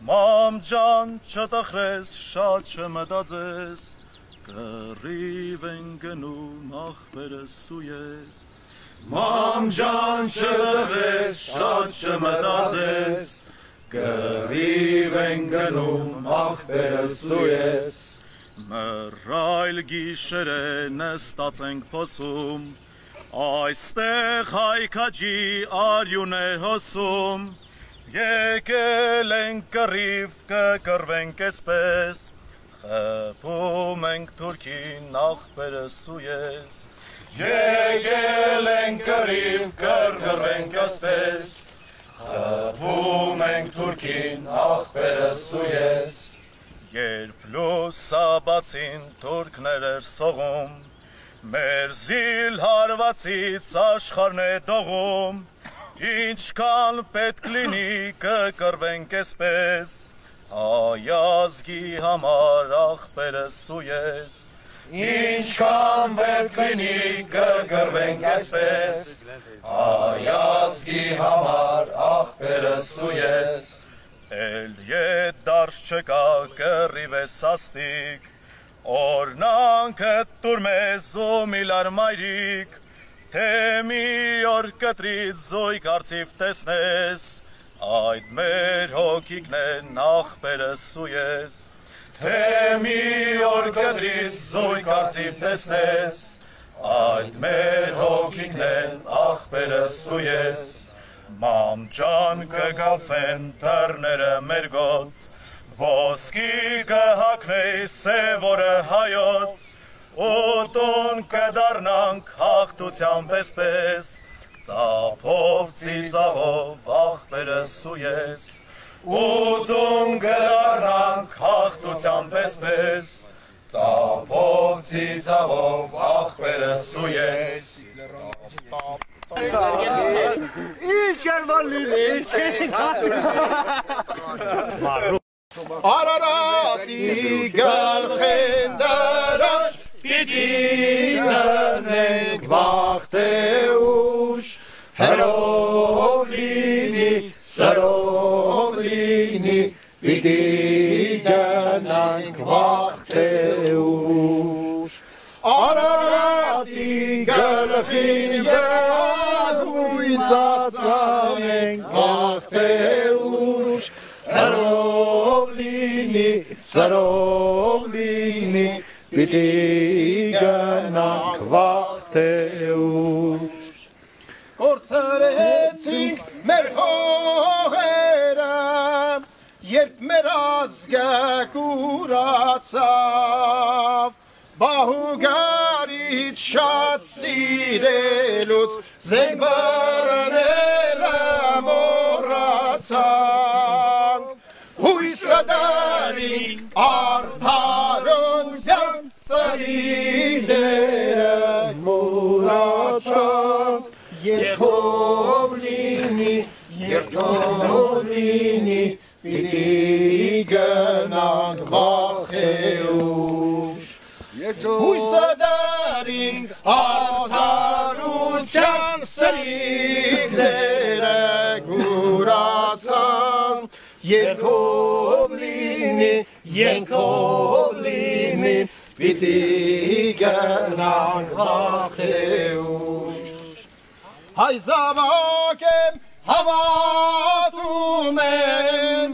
Մամ ջան չտխրես, շատ չմտածես, կռիվ են գնում ախպերս ու ես։ Մամ ջան չտխրես, շատ չմտածես, կռիվ են գնում ախպերս ու ես։ Մռայլ գիշերը նստած ենք փոսում, այստեղ հայքաջի արյուն է հոսում, եկել ենք կռիվ կկռվենք էսպես, խփում ենք թուրքին ախպերս ու ես։ Եկել ենք կռիվ կկռվենք էսպես, խփում ենք թուրքին ախպերս ու ես։ Երբ լուսաբացին թուրքներ էր սողում, մեր զիլ հարվածից աշխարհն է դողում, ինչքան պետք լինի կկռվենք էսպես, հայ ազգի համար ախպերս ու ես։ Ինչքան պետք լինի կկռվենք էսպես, հայ ազգի համար ախպերս ու ես։ Էլ ետ դարս չկա կռիվ է սաստիկ, օրնանքը տուր մեզ ու միլար մայրիկ, թե մի օր կտրից զույգ արծիվ տեսնես, այդ մեր հոգիքն են ախպերս ու ես։ Թե մի օր կտրից զույգ արծիվ տեսնես, այդ մեր հոգիքն են ախպերս ու ես։ Մամ ջան կգալվեն դռները մեր գոց, ոսկի կհագնեի սևորը հայոց, ու տուն կդառնանք հաղթությամբ էսպես, ծափով ծիծաղով ախպերս ու ես։ Ու տուն կդառնանք հաղթությամբ էսպես, ծափով ծիծաղով ախպերս ու ես։ Ինչ են վալինի, ինչ են Արարատի գալխեն դարաշ, պիտի ննենք վաղթե ուշ, հրով լինի, սրով լինի, պիտի գնանք վաղթե ուշ։ Արարատի գալխին հույսած անենք վաղթե ուշ, հրով լինի, սրով լինի, պիտի գնանք վաղթե ուշ։ Կորցրեցինք մեր հողերը, երբ մեր ազգը կուրացավ, բահուգարից շատ սիրելուց զենք բռնելը մոռացավ, հույսը դարին արդարության սրիդերը մոռացավ, երկով լինի, պիտի գնանք վաղթե ուշ։ Հույսը դարին արդարության սրիդները կուրացան, երկով լինի, պիտի գնանք վաղթե ուշ։ Հայ զավակ եմ, հավատում եմ,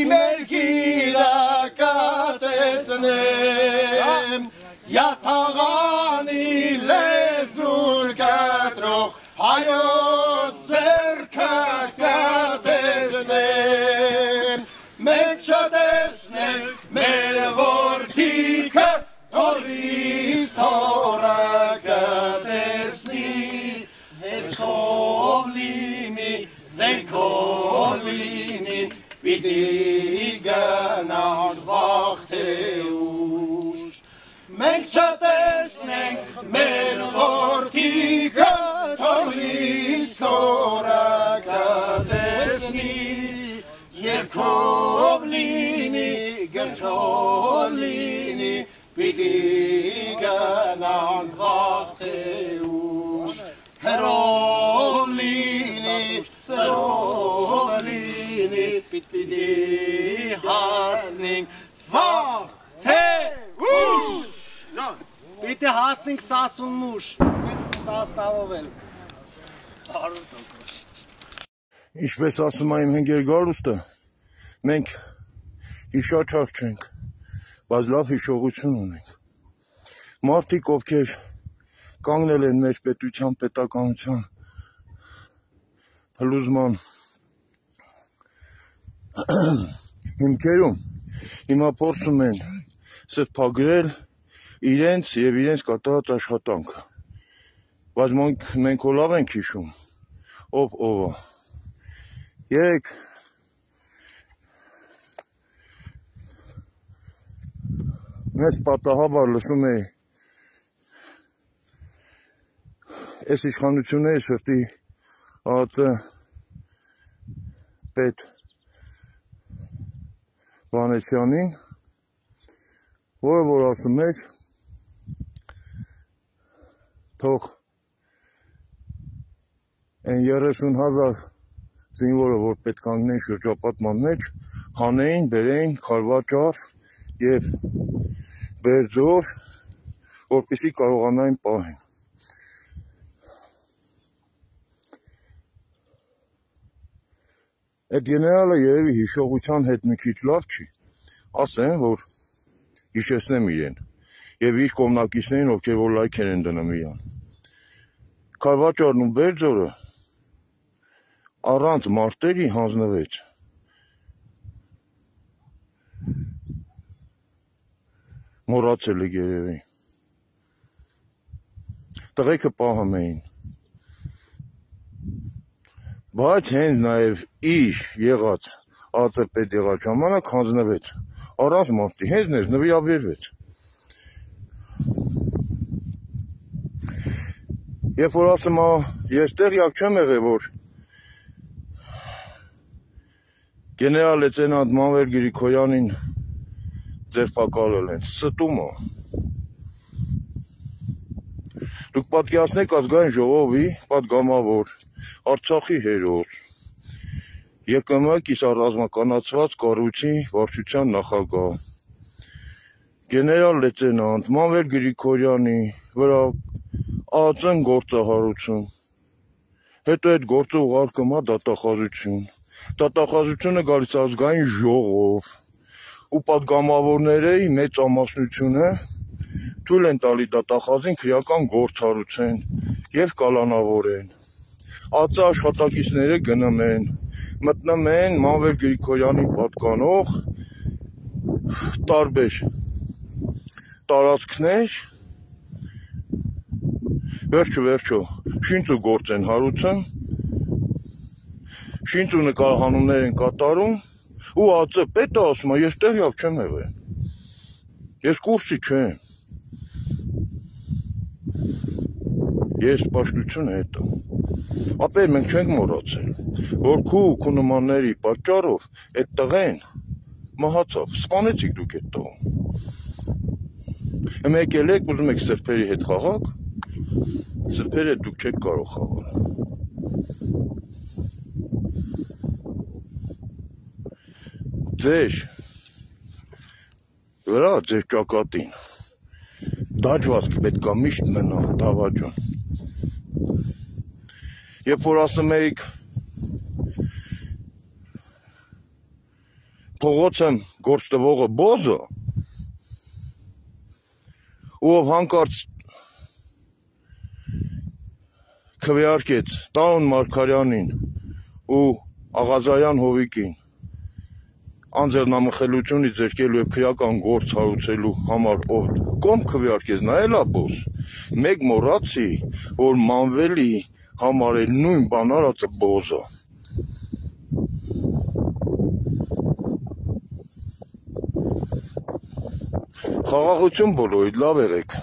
իմ երկիրը կտեսնեմ, յաթաղանի լեզուն կտրող հայոց ձեռքը կտեսնեմ, մենք չտեսնենք մեր որդիքը, թորից թորը կտեսնի, հերքով լինի, զենքով լինի, պիտի գնանք վաղթե ուշ։ Մենք չտեսնենք մեր որդիքը, թորից թորը կտեսնի, երկով լինի, գրչով լինի, պիտի գնանք վաղթե ուշ։ Հրով լինի, սրով լինի, պիտի հասնենք վաղ թե ուշ Պիտի հասնենք Սասունմուշ տաստավով էլ Ինչպես ասում է իմ հնգեր Գարուստը մենք հիշաչար չենք բայց լավ հիշողություն ունենք մարդիկ ովքեր կանգնել են մեր պետության պետականության փլուզման հիմքերում հիմա փորձում են սրբագրել իրենց եւ իրենց կատարած աշխատանքը բայց մենք լավ ենք հիշում ով երեք մեզ պատահաբար լսում էի այս իշխանությունների սրտի ԱԱԾ պետ Վանեցյանին, որը որ ասում էր թող այն 30,000 զինվորը որ պետք կանգնեն շրջապատման մեջ հանեին, բերեին քարվաճառ եւ բերձոր, որպեսզի կարողանային պահեն Այդ գեներալը երևի հիշողության հետ մի քիչ լավ չի, ասեն, որ հիշեցնեմ իրեն եւ իր կողմնակիցներին, ովքեր որ լայքեր են դնում իրան։ Քարվաճառն ու Բերձորը առանց մարտերի հանձնվեց։ Մոռացել եք երևի։ Տղեկը պահում էին։ Բայց հենց նաև իր եղած ԱԱԾ պետ եղած ժամանակ հանձնվեց առանց մարտի, հենց ներս նվիրաբերվեց։ Երբ որ ասում ես տեղյակ չեմ եղել, որ գեներալ լեյտենանտ Մանվել Գրիգորյանին ձերբակալել են, ստում է։ Դուք պատկերացնեք ազգային ժողովի պատգամավոր Արցախի հերոս, ԵԿՄ կիսառազմականացված կառույցի վարչության նախագահ, գեներալ լեյտենանտ Մանվել Գրիգորյանի վրա ԱԱԾ-ն գործահարություն, հետո այդ գործը ուղարկում է դատախազություն, դատախազությունը գալիս ազգային ժողով ու պատգամավորների մեծ ամասնությունը թույլ են տալի դատախազին քրեական գործ հարուցեն եւ կալանավորեն։ ԱԱԾ աշխատակիցները գնում են, մտնում են Մանվել Գրիգորյանին պատկանող տարբեր տարածքներ, վերջո շինծ ու գործ են հարուցում, շինծ ու նկարահանումներ են կատարում ու ԱԱԾ պետը ասում է, ես տեղյակ չեմ եղել, ես կուրսի չեմ, ես պաշտությունը հետո ապեր մենք չենք մոռացել, որ քու նմանների պատճառով այդ տղեն մահացավ, սպանեցիք դուք այդ տղան։ Հիմա եկել եք, ուզում եք սրբերի հետ խաղաք, սրբերի հետ դուք չեք կարող խաղալ։ Ձեր վրա, ձեր ճակատին դաջվածք պետք է միշտ մնա, դավաճան։ Երբ որ ասում էիք փողոցում գործ տվողը Բոզը, ով հանկարծ քվեարկեց Տարոն Մարգարյանին ու Աղազարյան Հովիկին անձեռնամխելությունից զրկելու եւ քրեական գործ հարուցելու համար ով կողմ քվեարկեց, նա էլ է Բոզ։ Մեկ մոռացի, որ Մանվելի համար էլ նույն բան արածը Բոզը։ Խաղաղություն բոլորիդ, լավ եղեք։